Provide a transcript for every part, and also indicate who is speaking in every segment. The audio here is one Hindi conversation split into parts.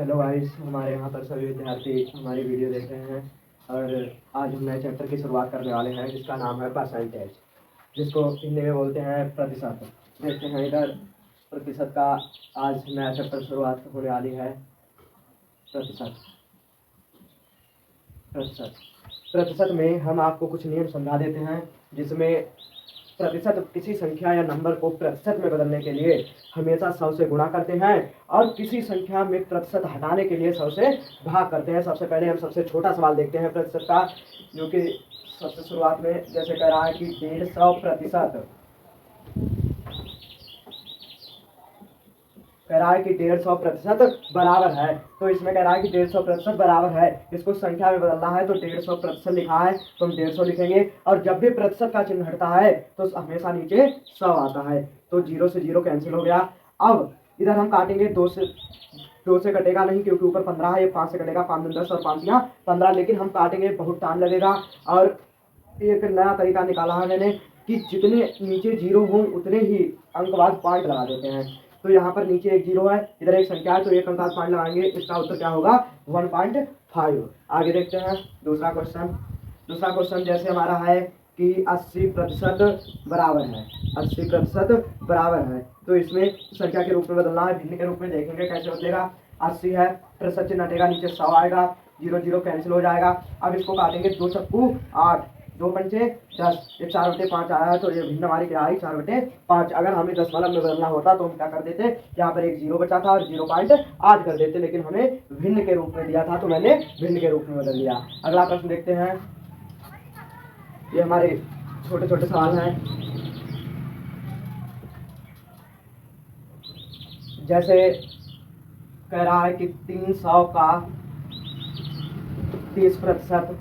Speaker 1: हेलो गाइस, हमारे यहाँ पर सभी विद्यार्थी हमारी वीडियो देख रहे हैं और आज हम नए चैप्टर की शुरुआत करने वाले हैं जिसका नाम है परसेंटेज, जिसको हिंदी में बोलते हैं प्रतिशत। देखते हैं इधर प्रतिशत का आज नया चैप्टर शुरुआत होने वाली है। प्रतिशत प्रतिशत प्रतिशत में हम आपको कुछ नियम समझा देते हैं, जिसमें प्रतिशत किसी संख्या या नंबर को प्रतिशत में बदलने के लिए हमेशा 100 से गुणा करते हैं और किसी संख्या में प्रतिशत हटाने के लिए 100 से भाग करते हैं। सबसे पहले हम सबसे छोटा सवाल देखते हैं प्रतिशत का, जो कि सबसे शुरुआत में जैसे कह रहा है कि 150%, कह रहा है कि 150% बराबर है। तो इसमें कह रहा है कि 150% बराबर है, इसको संख्या में बदलना है तो 150% लिखा है तो हम 150 लिखेंगे और जब भी प्रतिशत का चिन्ह हटता है तो हमेशा नीचे 100 आता है। तो 0 से 0 कैंसिल हो गया। अब इधर हम काटेंगे, 2 से कटेगा नहीं क्योंकि ऊपर 15 है, ये 5 से कटेगा, 5 10 और 5 15, लेकिन हम काटेंगे बहुत टाइम लगेगा। और एक नया तरीका निकाला है मैंने कि जितने नीचे 0 हों उतने ही अंक बाद पॉइंट लगा देते हैं। तो यहाँ पर नीचे एक 0 है, इधर एक संख्या है, तो एक अंक बाद पॉइंट लगाएंगे, इसका उत्तर क्या होगा 1.5। आगे देखते हैं दूसरा क्वेश्चन जैसे हमारा है कि 80% बराबर है, 80% बराबर है। तो इसमें संख्या के रूप में बदलना है, भिन्न के रूप में देखेंगे कैसे बदलेगा। 80 है, प्रतिशत चिन्ह हटेगा, नीचे 100 आएगा, 0 0 कैंसिल हो जाएगा। अब इसको काटेंगे, 2 चक्कू 8, 2 पंचे 10, ये 4/5 आया है, तो ये भिन्न हमारी क्या आई 4/5। अगर हमें दशमलव में बदलना होता तो हम क्या कर देते, यहाँ पर एक 0 बचा था और 0.8 कर देते, लेकिन हमें भिन्न के रूप में दिया था तो मैंने भिन्न के रूप में बदल दिया। अगला प्रश्न देखते हैं, ये हमारे छोटे छोटे सवाल हैं। जैसे कह रहा है कि 300 का 30%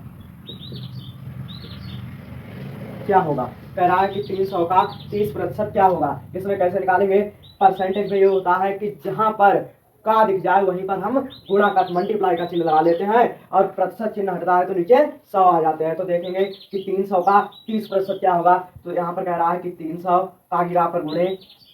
Speaker 1: क्या होगा। कह रहा है कि 300 का 30% क्या होगा। इसमें कैसे निकालेंगे, परसेंटेज में ये होता है कि जहां पर का दिख जाए वहीं पर हम गुणा का मल्टीप्लाई का चिन्ह लगा लेते हैं और प्रतिशत चिन्ह हटता है तो नीचे 100 आ जाते हैं। तो देखेंगे कि 300 का 30% क्या होगा। तो यहाँ पर कह रहा है कि 300 का गिरा पर गुणे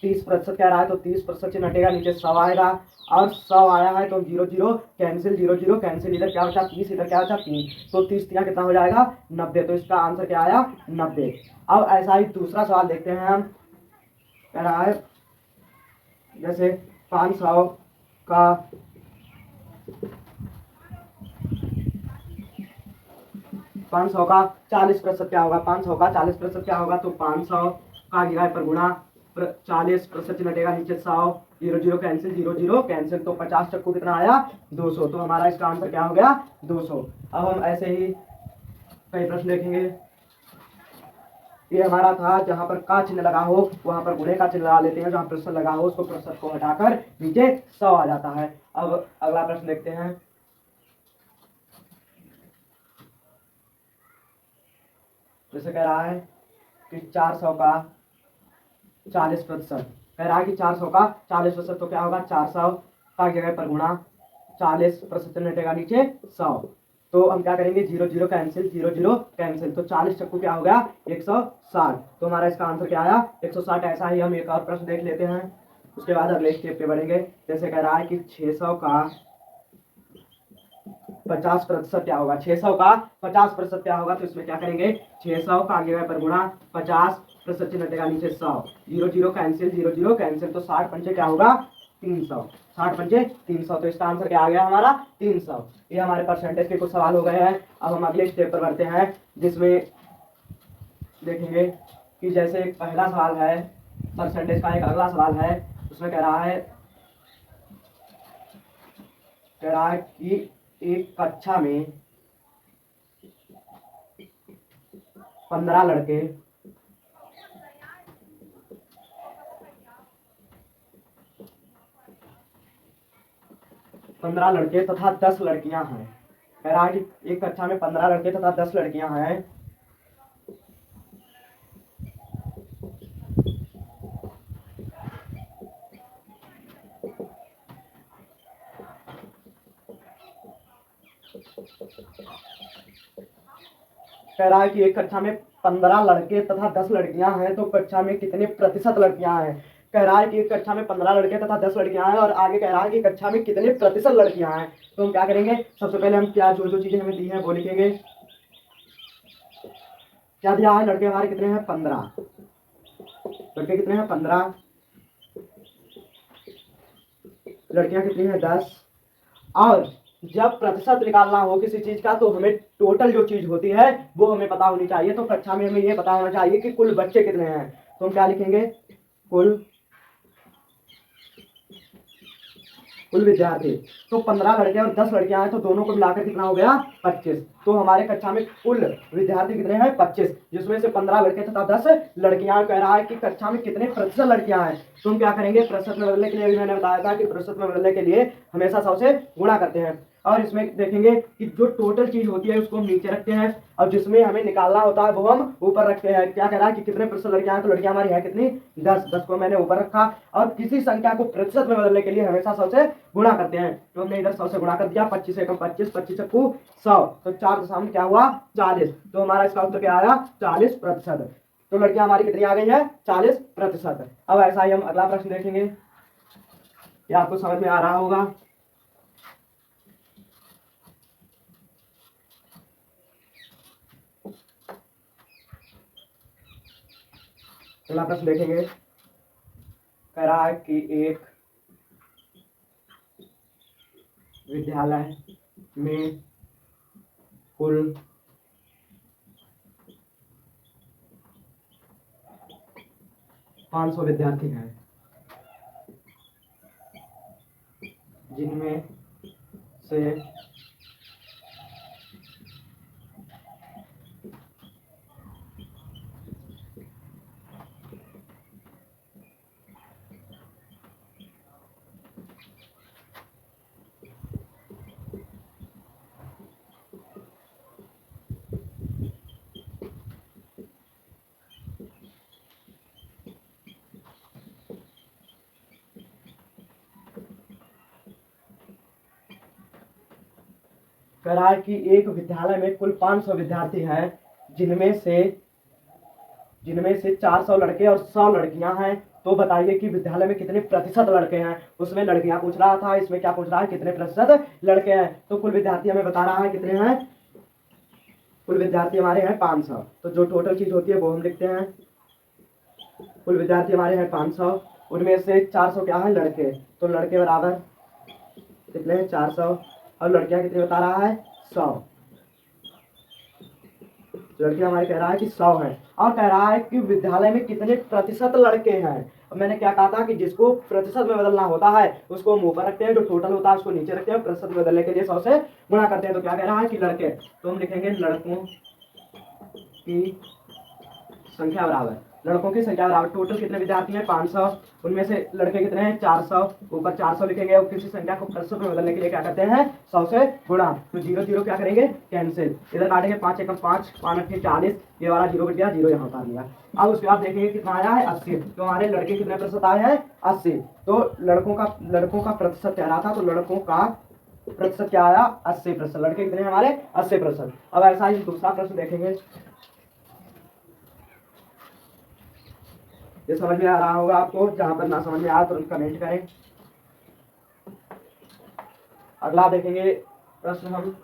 Speaker 1: 30% कह रहा है, तो 30% चिन्ह हटेगा, नीचे 100 आएगा और 100 आया है तो 0 0 कैंसिल, 0 0 कैंसिल, इधर क्या बचा 30, इधर क्या बचा 3, तो 30 3 कितना हो जाएगा 90। तो इसका आंसर क्या आया 90। अब ऐसा ही दूसरा सवाल देखते हैं हम। कह रहा है जैसे 500 का 40% क्या होगा। 500 का 40% क्या होगा, तो 500 का गिरा पर गुणा 40% चिन्ह हटेगा, नीचे 100, 0 0 कैंसिल, 0 0 कैंसिल, तो 50 चक्कू कितना आया 200। तो हमारा इसका आंसर क्या हो गया 200। अब हम ऐसे ही कई प्रश्न देखेंगे। ये हमारा था जहां पर का चिन्ह लगा हो वहां पर गुणे का चिन्ह लगा लेते हैं, जहां प्रतिशत लगा हो उसको प्रतिशत को हटाकर नीचे 100 आ जाता है। अब अगला प्रश्न देखते हैं। जैसे कह रहा है कि 400 का 40%, कह रहा है कि 400 का 40%, तो क्या होगा 400 का जगह पर गुणा 40% हटेगा, नीचे 100, तो हम क्या करेंगे 0 0 कैंसिल, 0 0 कैंसिल, तो 40 चक्कू क्या हो गया 160। तो हमारा इसका आंसर क्या आया 160। ऐसा ही हम एक और प्रश्न देख लेते हैं, उसके बाद अगले स्टेप पे बढ़ेंगे। जैसे कह रहा है कि 600 का 50% क्या होगा। 600 का 50% क्या होगा, तो इसमें क्या करेंगे 600 का आगे पर गुणा 50% चिन्ह हटेगा, नीचे 100, 0 0 कैंसिल, 0 0 कैंसिल, तो 60 पंचे क्या होगा 300, 60 पंचे 300, तो इसका आंसर क्या आ गया हमारा 300। ये हमारे परसेंटेज के कुछ सवाल हो गए हैं। अब हम अगले स्टेप पर बढ़ते हैं, जिसमें देखेंगे कि जैसे एक पहला सवाल है परसेंटेज का, एक अगला सवाल है उसमें कह रहा है कि एक कक्षा में 15 लड़के 15 लड़के तथा 10 लड़कियां हैं। कह रहा है कि एक कक्षा में 15 लड़के तथा 10 लड़कियां हैं। कह रहा है कि एक कक्षा में 15 लड़के तथा 10 लड़कियां हैं, तो कक्षा में कितने प्रतिशत लड़कियां हैं। कह रहा है कि एक कक्षा में 15 लड़के तथा 10 लड़कियां हैं और आगे कह रहा है कि कक्षा में कितने प्रतिशत लड़कियां हैं। तो हम क्या करेंगे, सबसे पहले हम क्या जो जो चीजें हमें दी हैं वो लिखेंगे। क्या दिया है, लड़के हमारे कितने हैं 15, लड़के कितने हैं 15, लड़कियां कितनी हैं 10। और जब प्रतिशत निकालना हो किसी चीज का तो हमें टोटल जो चीज होती है वो हमें पता होनी चाहिए। तो कक्षा में हमें ये पता होना चाहिए कि कुल बच्चे कितने हैं। तो हम क्या लिखेंगे, कुल विद्यार्थी। तो 15 लड़के और 10 लड़कियां हैं तो दोनों को मिलाकर कितना हो गया 25। तो हमारे कक्षा में कुल विद्यार्थी कितने हैं 25, जिसमें से 15 लड़के तथा 10 लड़कियां। कह रहा है कि कक्षा में कितने प्रतिशत लड़कियां हैं। तो हम क्या करेंगे, प्रतिशत में बदलने के लिए मैंने बताया था कि प्रतिशत में बदलने के लिए हमेशा 100 से गुणा करते हैं। और इसमें देखेंगे कि जो टोटल चीज होती है उसको हम नीचे रखते हैं और जिसमें हमें निकालना होता है वो हम ऊपर रखते हैं। क्या कह रहा है कि कितने प्रतिशत लड़कियां हैं, तो लड़कियां हमारी है कितनी 10, 10 को मैंने ऊपर रखा। और किसी संख्या को प्रतिशत में बदलने के लिए हमेशा 100 से गुणा करते हैं। तो हमने इधर 100 से गुणा कर दिया, 25 एकम 25, 25 एकू 100, तो 4 दशमलव क्या हुआ 40। तो हमारा इसका उत्तर क्या आया 40%। तो लड़कियां हमारी कितनी आ गई है 40%। अब ऐसा ही हम अगला प्रश्न देखेंगे, ये आपको समझ में आ रहा होगा। अगला प्रश्न देखेंगे, कह रहा है कि एक विद्यालय में कुल 500 विद्यार्थी हैं, जिनमें से 500 विद्यार्थी हैं, जिनमें से 400 लड़के और 100 लड़कियां हैं। तो बताइए कि विद्यालय में कितने प्रतिशत लड़के हैं। उसमें लड़कियां पूछ रहा था, इसमें क्या पूछ रहा है कितने प्रतिशत लड़के हैं। तो कुल विद्यार्थी हमें बता रहा है कितने हैं, कुल विद्यार्थी हमारे हैं 500। तो जो टोटल चीज होती है वो हम लिखते हैं। कुल विद्यार्थी हमारे हैं 500, उनमें से 400 क्या है लड़के, तो लड़के बराबर कितने हैं 400 और लड़कियां कितनी बता रहा है 100। लड़कियां हमारे कह रहा है कि 100 है और कह रहा है कि विद्यालय में कितने प्रतिशत लड़के हैं। अब मैंने क्या कहा था कि जिसको प्रतिशत में बदलना होता है उसको हम ऊपर रखते हैं, जो टोटल होता है उसको नीचे रखते हैं, प्रतिशत में बदलने के लिए 100 से गुणा करते हैं। तो क्या कह रहा है कि लड़के, तो हम लिखेंगे लड़कों की संख्या बराबर, लड़कों की संख्या बराबर टोटल कितने विद्यार्थी हैं 500, उनमें से लड़के कितने हैं 400, ऊपर 400 लिखेंगे और किसी संख्या को प्रतिशत में बदलने के लिए क्या करते हैं 100 से गुणा। तो 0 0 क्या करेंगे कैंसिल, इधर काटेंगे 5 एकम 5, 5 8 40, ये वाला 0 बच गया, 0 यहाँ उतार लिया। अब उसके बाद देखेंगे कितना आया है 80। तो हमारे लड़के कितने प्रतिशत आए हैं 80। तो लड़कों का प्रतिशत कह रहा था, तो लड़कों का प्रतिशत क्या आया 80%, लड़के कितने हमारे 80%। अब ऐसा ही दूसरा प्रश्न देखेंगे, ये समझ में आ रहा होगा आपको, जहां पर ना समझ में आया तुरंत कमेंट करें। अगला देखेंगे प्रश्न हम,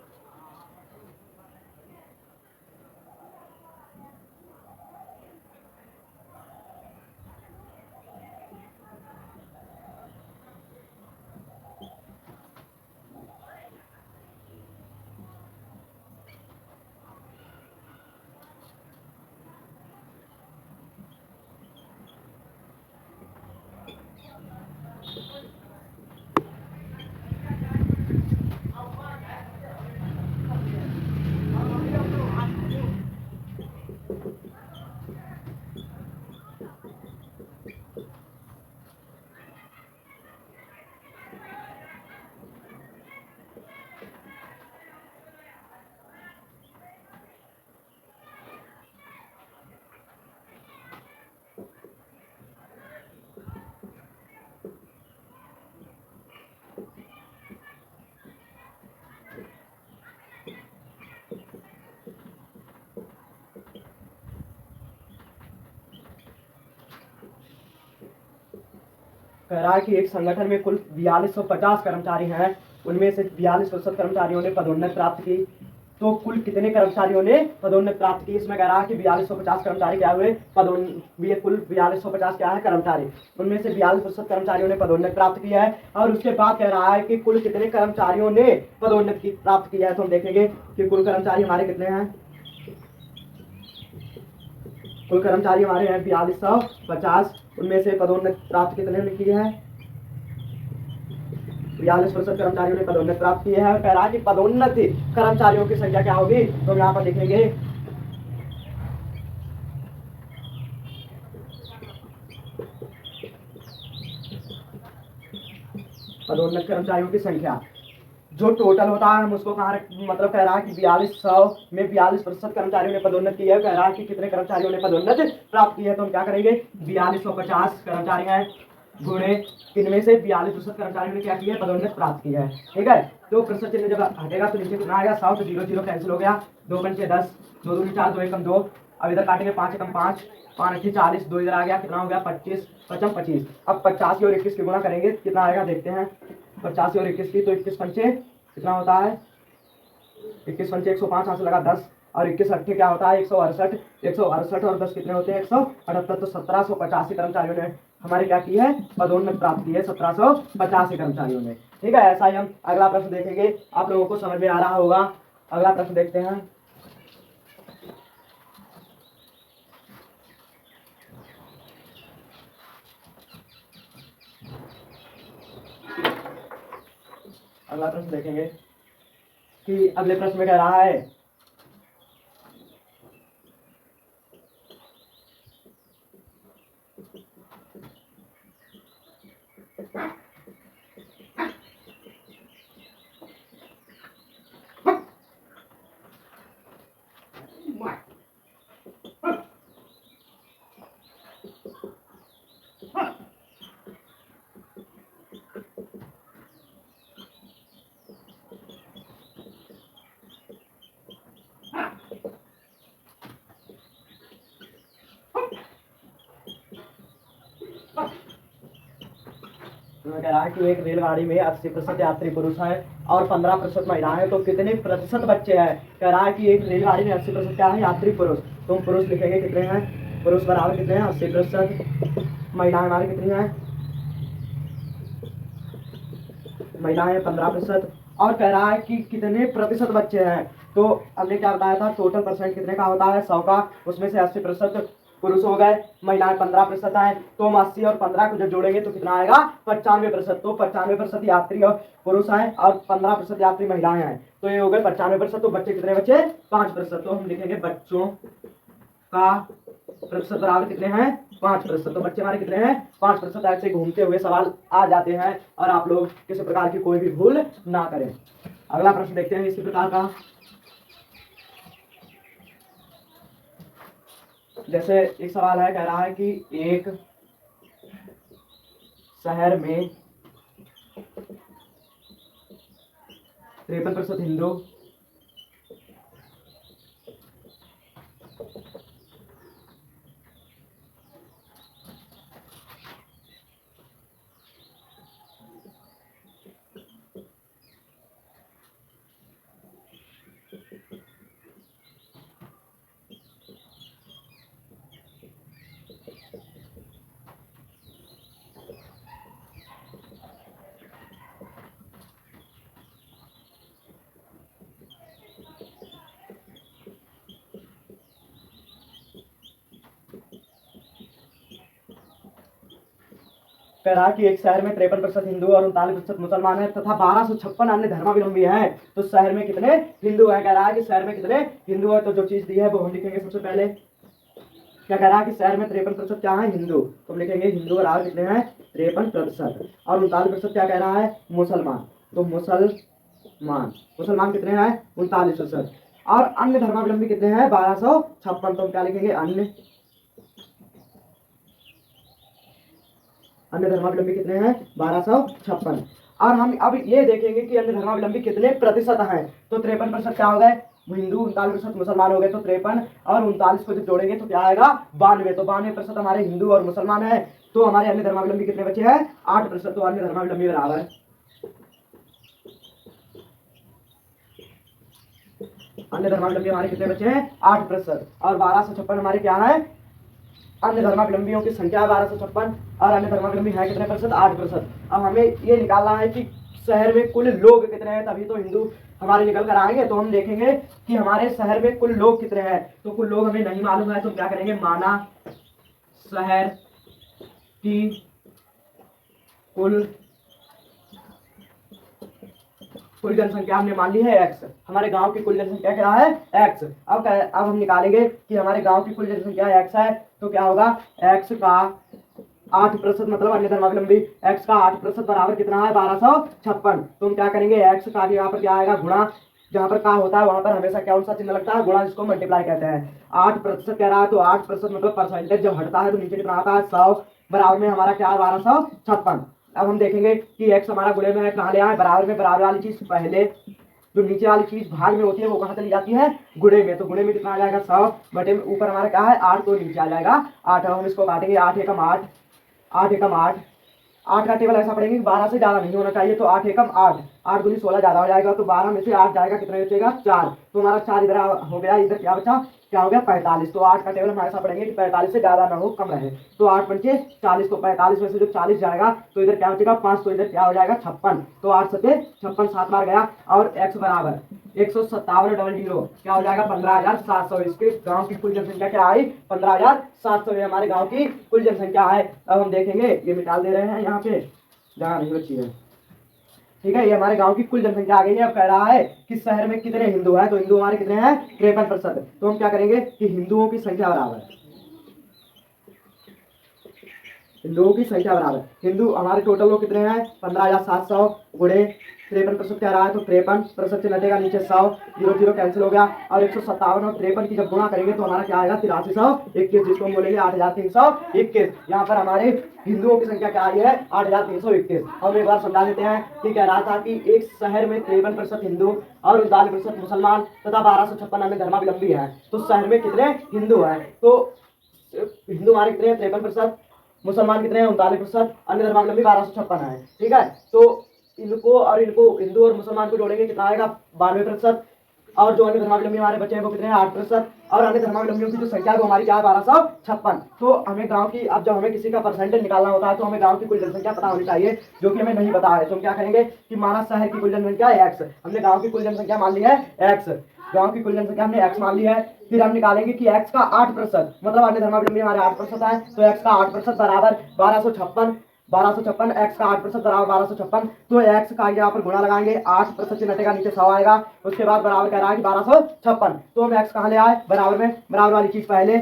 Speaker 1: कह रहा है कि एक संगठन में कुल 4250 कर्मचारी हैं, उनमें से 42% कर्मचारियों ने पदोन्नति प्राप्त की। तो कुल कितने कर्मचारियों ने पदोन्नति प्राप्त की? इसमें कह रहा है कि 4250 कर्मचारी क्या हुए पदोन्नति, कुल 4250 क्या है कर्मचारी, उनमें से 42% कर्मचारियों ने पदोन्नति प्राप्त की है। और उसके बाद कह रहा है कि कुल कितने कर्मचारियों ने पदोन्नति प्राप्त की है। तो हम देखेंगे कि कुल कर्मचारी हमारे कितने हैं। कुल कर्मचारी हमारे हैं 4250, उनमें से पदोन्नति प्राप्त कितने ने की है? 42% कर्मचारियों ने पदोन्नति प्राप्त की है। और कह रहा है कि पदोन्नति कर्मचारियों की संख्या क्या होगी, तो हम यहाँ पर देखेंगे पदोन्नत कर्मचारियों की संख्या जो टोटल होता है हम उसको कहाँ मतलब कह रहा है कि 4200 में 42% कर्मचारियों ने पदोन्नति की है। कह रहा है कि कितने कर्मचारियों ने पदोन्नति प्राप्त की है। तो हम क्या करेंगे, 4250 कर्मचारी हैं गुणे इनमें से 42% कर्मचारियों ने क्या किया है, पदोन्नति प्राप्त की है। ठीक है, तो प्रतिशत चिन्ह जब हटेगा तो नीचे कितना आएगा 100, तो 0 0 कैंसिल हो गया, 2 पंचे 10, 2 दूनी 4, 2 एकम 2। अब इधर काटेंगे 5 एकम 5, 5 अच्छी 40, 2 इधर आ गया, कितना हो गया 25, 55 25। अब 85 और 21 की गुणा करेंगे कितना आएगा देखते हैं। 85 और 21 की, तो 21 पंचे कितना होता है, 21 पंचे 105, यहाँ से लगा 10, और 21 अट्ठे क्या होता है 168, 168 और 10 कितने होते हैं 178। तो 1785 कर्मचारियों ने हमारे क्या की है, पदोन्नति प्राप्त की है 1785 कर्मचारियों ने। ठीक है, ऐसा ही हम अगला प्रश्न देखेंगे, आप लोगों को समझ में आ रहा होगा। अगला प्रश्न देखते हैं। अगला प्रश्न देखेंगे कि अगले प्रश्न में कह रहा है कह रहा है कि एक रेलगाड़ी में 80% यात्री पुरुष हैं और 15% महिलाएं हैं, तो कितने प्रतिशत बच्चे हैं। कह रहा है कि एक रेलगाड़ी में 80% क्या है, यात्री पुरुष, तो हम पुरुष लिखेंगे कितने हैं, पुरुष बराबर कितने हैं 80%, महिलाएं हमारी कितनी हैं, महिलाएं 15%। और कह रहा है कि कितने प्रतिशत बच्चे हैं, तो हमने क्या बताया था टोटल परसेंट कितने का होता है 100 का, उसमें से 80% पुरुष हो गए, महिलाएं 15% है, तो हम 80 और 15 को जब जोड़ेंगे तो कितना आएगा 95%। तो 95% यात्री और पुरुष हैं और 15% यात्री महिलाएं हैं, तो ये हो गए 95%। तो बच्चे कितने बचे 5%, तो हम लिखेंगे बच्चों का प्रतिशत बराबर कितने हैं 5%। तो बच्चे हमारे कितने हैं 5%। ऐसे घूमते हुए सवाल आ जाते हैं और आप लोग किसी प्रकार की कोई भी भूल ना करें। अगला प्रश्न देखते हैं इसी प्रकार का, जैसे एक सवाल है, कह रहा है कि एक शहर में 53% हिंदू, कह रहा है कि एक शहर में 53% हिंदू और 39% मुसलमान है तथा 1256 अन्य धर्मावलंबी हैं, तो शहर में कितने हिंदू हैं। कह रहा है कि शहर में कितने हिंदू है, तो जो चीज दी है वो हम लिखेंगे सबसे पहले। क्या कह रहा है कि शहर में 53% क्या है हिंदू, तो हम लिखेंगे हिंदू और कितने हैं 53%, और 39% क्या कह रहा है मुसलमान, तो मुसलमान कितने हैं 39%, और अन्य धर्मावलंबी कितने हैं 1256, तो हम क्या लिखेंगे अन्य धर्मावलंबी कितने हैं 1256। और हम अब ये देखेंगे कि अन्य धर्मावलंबी कितने प्रतिशत हैं, तो 53% क्या हो गए हिंदू, 39% मुसलमान हो गए, तो 53 और 39 को जब जोड़ेंगे तो क्या आएगा 92, तो 92% हमारे हिंदू और मुसलमान है। तो हमारे अन्य धर्मावलंबी कितने बचे हैं? 8%। तो अन्य धर्मावलंबी बराबर अन्य धर्मावलंबी हमारे कितने बचे हैं? 8%। और 1256 हमारे क्या है? अन्य धर्मावलंबियों की संख्या है 1256 और अन्य धर्मावलंबी है कितने प्रतिशत? 8%। अब हमें ये निकालना है कि शहर में कुल लोग कितने हैं, तभी तो हिंदू हमारे निकल कर आएंगे। तो हम देखेंगे कि हमारे शहर में कुल लोग कितने हैं। तो कुल लोग हमें नहीं मालूम है, तो क्या करेंगे? माना शहर की कुल जनसंख्या हमने मान ली है x। हमारे गांव की कुल जनसंख्या क्या है? x। अब हम निकालेंगे कि हमारे गांव की कुल जनसंख्या x है, तो क्या होगा? x का 8%, मतलब अन्य धर्मावलंबी x का 8% बराबर कितना है? 1256। तो हम क्या करेंगे? x का यहाँ पर क्या आएगा? गुणा। जहां पर का होता है वहां पर हमेशा क्या सा चिन्ह लगता है? गुणा, जिसको मल्टीप्लाई कहते हैं। 8% कह रहा है, तो 8% मतलब परसेंटेज जब हटता है तो नीचे कितना आता है? 100। बराबर में हमारा क्या है? 1256। अब हम देखेंगे कि x हमारा गुणे में है, कहाँ ले आए? बराबर में। बराबर वाली चीज पहले, जो नीचे वाली चीज भाग में होती है वो कहाँ चली जाती है? गुणे में। तो गुणे में कितना आ जाएगा? 100 बटे में ऊपर हमारा क्या है? 8, तो नीचे आ जाएगा 8। अब हम इसको काटेंगे। 8 एकम 8, 8 एकम 8। 8 का टेबल ऐसा पड़ेगा कि 12 से ज्यादा नहीं होना चाहिए। तो 8 एकम 8, 8 दूनी 16 ज्यादा हो जाएगा। तो 12 में से 8 जाएगा, कितना बचेगा? 4। तो हमारा 4 इधर हो गया, इधर क्या बचा? क्या हो गया? 45। तो 8 का टेबल हम ऐसा पढ़ेंगे कि 45 से ज्यादा ना हो, कम रहे। तो 8 पंचे 40, तो 45 में से जो 40 जाएगा तो इधर क्या बचेगा? 5। तो इधर क्या हो जाएगा? 56। तो 8 सत्ते 56, 7 बार गया। और x बराबर 157 क्या हो जाएगा? 15,700। इसके गांव की कुल जनसंख्या क्या आई? 15,700। हमारे गांव की कुल जनसंख्या है। अब हम देखेंगे, ये मिटाल दे रहे हैं यहाँ पे, जगह नहीं बची है। ठीक है, ये हमारे गांव की कुल जनसंख्या आ गई है। अब कह रहा है कि शहर में कितने हिंदू हैं। तो हिंदू हमारे कितने हैं? 53%। तो हम क्या करेंगे कि हिंदुओं की संख्या बराबर हिंदुओं की संख्या बराबर हिंदू हमारे टोटल लोग कितने हैं? 15,700 गुणे 53% कह रहा है, तो 53% से घटेगा नीचे 100, 0 0 कैंसिल हो गया। और 157 और 53 की जब गुणा करेंगे तो हमारा क्या आएगा? 8321, जिसको हम बोलेंगे 8321। यहाँ पर हमारे हिंदुओं की संख्या क्या आई है? 8321। हम एक बार समझा देते हैं कि कह रहा था कि एक शहर में 53% हिंदू और 39% मुसलमान तथा 1256 अन्य धर्मावलंबी है। तो शहर में कितने हिंदू हैं? तो हिंदू हमारे कितने हैं? 53%। मुसलमान कितने हैं? 39%। अन्य धर्मावलंबी 1256 है। ठीक है, तो इनको और इनको, हिंदू और मुसलमान को जोड़ेंगे, कितना आएगा? 92%। और जो अन्य धर्मावलंबी हमारे बचे हैं वो कितने हैं? 8%। और अन्य धर्मावलंबियों की जो संख्या है वो हमारी क्या है? 1256। तो हमें गांव की, अब जब हमें किसी का परसेंटेज निकालना होता है तो हमें गांव की कुल जनसंख्या पता होनी चाहिए, जो कि हमें नहीं पता है। तो हम क्या करेंगे कि माना शहर की कुल जनसंख्या x, हमने गांव की कुल जनसंख्या मान ली है x। गांव की कुल जनसंख्या हमने x मान ली है। फिर हम निकालेंगे कि x का 8%, मतलब अन्य धर्मावलंबी हमारे 8% है, तो x का 8% बराबर 1256। 1256 x का 8% बराबर 1256। तो x का यहाँ पर गुणा लगाएंगे, 8% से घटेगा, नीचे 100 आएगा। उसके बाद बराबर कह रहा है कि 1256। तो हम x कहाँ ले आए? बराबर में। बराबर वाली चीज पहले,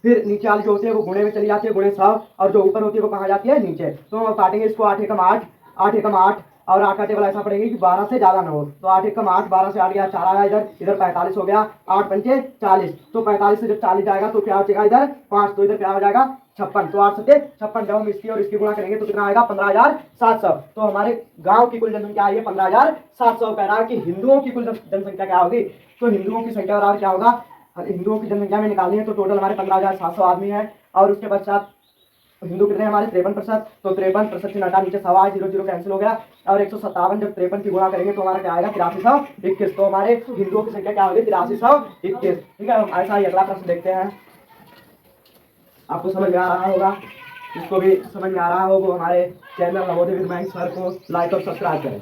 Speaker 1: फिर नीचे वाली जो होती है वो गुणे में चली जाती है, गुणे 100, और जो ऊपर होती है वो कहाँ जाती है? नीचे। तो हम काटेंगे इसको। 8 एकम 8, 8 एकम 8। और 8 का टेबल ऐसा पड़ेगा कि 12 से ज्यादा ना हो। तो 8 एकम 8, 12 से 8 गया, 4 आया, इधर इधर 45 हो गया। 8 पंचे 40। तो 45 से जब 40 जाएगा तो क्या बचेगा? इधर 5। तो इधर क्या हो जाएगा? 56। तो 8 सत्ते 56। जब हम इसकी और इसकी गुणा करेंगे तो कितना आएगा? 15,700। तो हमारे गांव की कुल जनसंख्या आई है 15,700। कह रहा है कि हिंदुओं की कुल जनसंख्या क्या होगी? तो हिंदुओं की संख्या बराबर क्या होगा? हिंदुओं की जनसंख्या में निकालनी है तो टोटल हमारे 15,700 आदमी है। और उसके पश्चात हिंदू कितने हमारे? 53%। तो 53% से घटा, नीचे 100, 0 0 कैंसिल हो गया। और 157 जब 53 की गुणा करेंगे तो हमारा क्या आएगा? 8321। तो हमारे हिंदुओं की संख्या क्या होगी? 8321। ठीक है, हम ऐसा ही अगला प्रश्न देखते हैं। आपको समझ में आ रहा होगा, जिसको भी समझ में आ रहा हो वो हमारे channel Navodaya with maths sir को लाइक और सब्सक्राइब करें।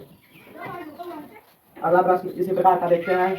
Speaker 1: अगला प्रश्न इसी प्रकार का देखते हैं।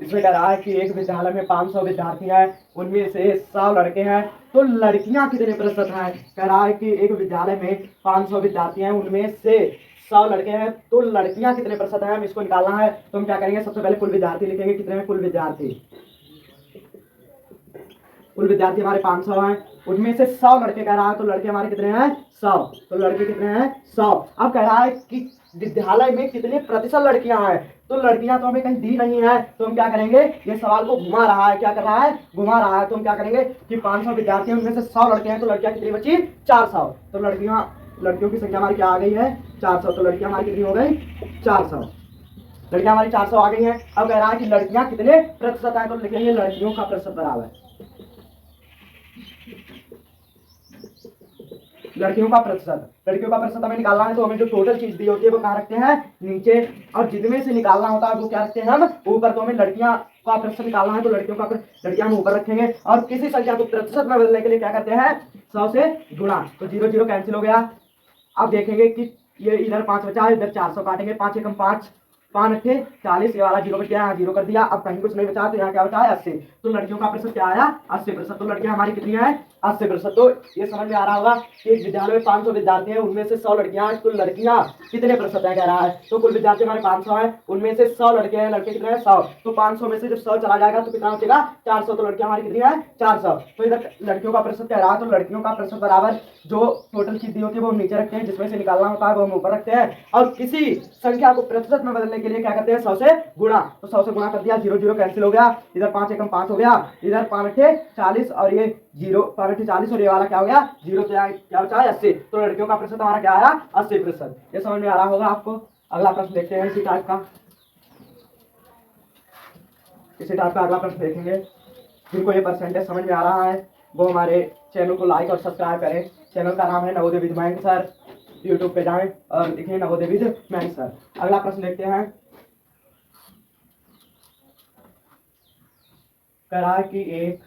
Speaker 1: इसमें कह रहा है कि एक विद्यालय में 500 विद्यार्थी हैं, उनमें से 100 लड़के हैं, तो लड़कियां कितने प्रतिशत हैं। कह रहा है कि एक विद्यालय में 500 विद्यार्थी हैं, उनमें से 100 लड़के हैं, तो लड़कियां कितने प्रतिशत हैं, हम इसको निकालना है। तो हम क्या करेंगे, सबसे पहले कुल विद्यार्थी लिखेंगे, कितने हैं कुल विद्यार्थी। कुल विद्यार्थी हमारे 500 हैं, उनमें से 100 लड़के कह रहा है, तो लड़के हमारे कितने हैं 100, तो लड़के कितने हैं 100। अब कह रहा है कि विद्यालय में कितने प्रतिशत लड़कियां हैं, तो लड़कियां तो हमें कहीं दी नहीं है, तो हम क्या करेंगे, ये सवाल को घुमा रहा है, क्या कर रहा है, घुमा रहा है। तो हम क्या करेंगे कि 500 विद्यार्थी हैं, उनमें से 100 लड़के हैं, तो लड़कियां कितनी बची 400, तो लड़कियों की संख्या हमारी क्या आ गई है 400, तो लड़कियां हमारी कितनी हो गई 400, लड़कियां हमारी 400 आ गई हैं। अब कह रहा है कि लड़कियां कितने प्रतिशत हैं, तो लिखेंगे लड़कियों का प्रतिशत बराबर लड़कियों का प्रतिशत। लड़कियों का प्रतिशत हमें निकालना है, तो हमें जो टोटल चीज दी होती है वो कहाँ रखते हैं नीचे, और जितने से निकालना होता है वो क्या रखते हैं हम ऊपर। तो हमें लड़कियां का प्रतिशत निकालना है, तो लड़कियां हम ऊपर रखेंगे, और किसी संख्या को प्रतिशत में बदलने के लिए क्या करते हैं 100 से गुणा, तो 0 0 कैंसिल हो गया। अब देखेंगे कि ये इधर 5 बचा, इधर 400 काटेंगे, 5 एकम 5, 5 अट्ठे 40, ये वाला 0 बच गया, यहाँ 0 कर दिया। अब कहीं कुछ नहीं बचा, तो यहाँ क्या बचा है 80, तो लड़कियों का प्रतिशत क्या आया 80%, तो लड़कियां हमारी कितनी है 80%। तो ये समझ में आ रहा होगा कि एक विद्यालय में 500 विद्यार्थी हैं, उनमें से 100 लड़कियां हैं, तो लड़कियां कितने प्रतिशत है कह रहा है। तो कुल विद्यार्थी हमारे 500 हैं, उनमें से 100 लड़के हैं, लड़के कितने हैं 100, तो 500 में से जब 100 चला जाएगा तो कितना बचेगा 400, तो लड़कियां हमारी कितनी है 400। तो इधर लड़कियों का प्रतिशत कह रहा है, तो लड़कियों का प्रतिशत बराबर जो टोटल चीज दी होती है वो हम नीचे रखते हैं, जिसमें से निकालना होता है वो हम ऊपर रखते हैं, और किसी संख्या को प्रतिशत में बदलने के लिए क्या करते हैं 100 से गुणा, तो 100 से गुणा कर दिया, 0 0 कैंसिल हो गया, इधर 5 एकम 5 हो गया, इधर 5 अट्ठे 40, और ये 0 5 अट्ठे 40, और ये वाला क्या हो गया 0, तो क्या बचा 80, तो लड़कियों का प्रतिशत हमारा क्या आया 80%। ये समझ में आ रहा होगा आपको। अगला प्रश्न देखते हैं इसी टाइप का, अगला प्रश्न देखेंगे। जिनको ये परसेंटेज समझ में आ रहा है वो हमारे चैनल को लाइक और सब्सक्राइब करें। चैनल का नाम है Navodaya with Mayank sir, YouTube पे जाएं और लिखें नवोदय विद मयंक सर। अगला प्रश्न देखते हैं, कह रहा है कि एक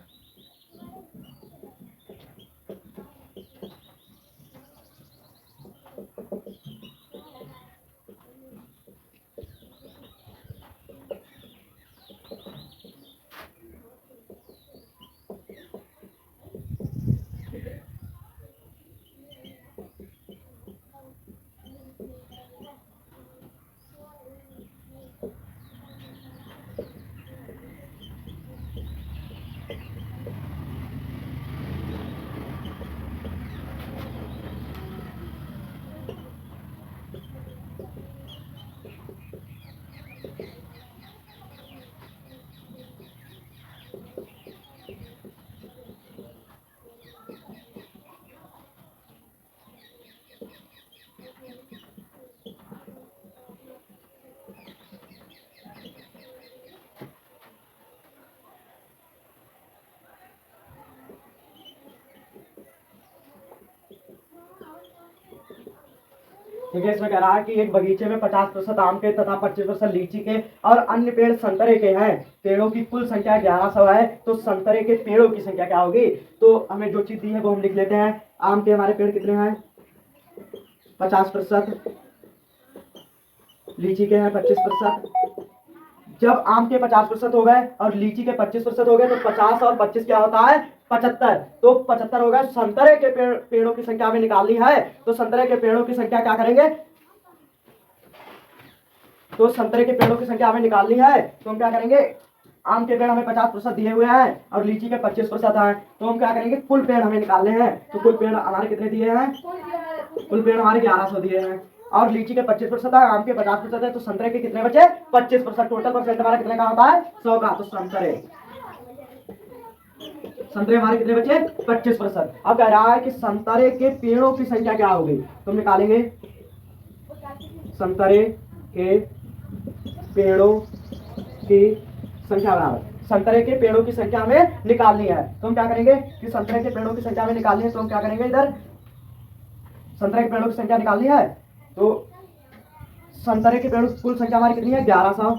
Speaker 1: ठीक है, इसमें कह रहा है कि एक बगीचे में 50% आम के तथा 25% लीची के और अन्य पेड़ संतरे के हैं। पेड़ों की कुल संख्या 1100 है, तो संतरे के पेड़ों की संख्या क्या होगी। तो हमें जो चीज दी है वो हम लिख लेते हैं। आम के हमारे पेड़ कितने हैं 50%, लीची के हैं 25%। जब आम के 50% हो गए और लीची के 25% हो गए, तो 50 और 25 क्या होता है 75, तो 75 हो गए। संतरे के पेड़ों की संख्या हमें निकालनी है, तो संतरे के पेड़ों की संख्या क्या करेंगे, तो संतरे के पेड़ों की संख्या हमें निकालनी है, तो हम क्या करेंगे, आम के पेड़ हमें 50% दिए हुए हैं और लीची के 25% हैं, तो हम क्या करेंगे कुल पेड़ हमें निकालने हैं। तो कुल पेड़ हमारे कितने दिए हैं, कुल पेड़ हमारे 1100 दिए हैं, और लीची के 25% है, आम के 50% है, तो संतरे के कितने बचे 25%। टोटल परसेंट हमारा कितने का होता है 100 का, तो संतरे हमारे कितने बचे 25%। अब कह रहा है कि संतरे के पेड़ों की संख्या क्या होगी, तो हम निकालेंगे संतरे के पेड़ों की संख्या बराबर, संतरे के पेड़ों की संख्या हमें निकालनी है, तो हम क्या करेंगे कि संतरे के पेड़ों की संख्या हमें निकालनी है, तो हम क्या करेंगे, इधर संतरे के पेड़ों की संख्या निकालनी है, तो संतरे के पेड़ों की कुल संख्या हमारी कितनी है 1100,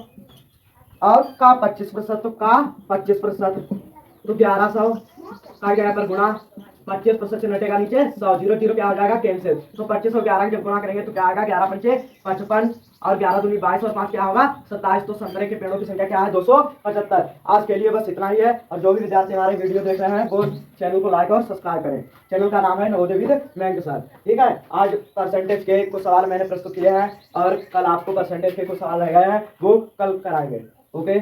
Speaker 1: और का 25%, तो का 25%, तो 1100 का जगह पर गुणा 25% से नटेगा नीचे 100, 0 0 क्या हो जाएगा कैंसिल, तो 25 और 11 जब गुणा करेंगे तो क्या आएगा 11 पंचे 55, और 11 दूनी 22 और 5 क्या होगा 27। तो संतरे के पेड़ों की संख्या क्या है 275। आज के लिए बस इतना ही है। और जो भी विद्यार्थी हमारे वीडियो देख रहे हैं वो चैनल को लाइक और सब्सक्राइब करें। चैनल का नाम है नवोदय विद मयंक सर। ठीक है, आज परसेंटेज के कुछ सवाल मैंने प्रस्तुत किए हैं और कल आपको परसेंटेज के कुछ सवाल रह गए हैं वो कल कराएंगे। ओके।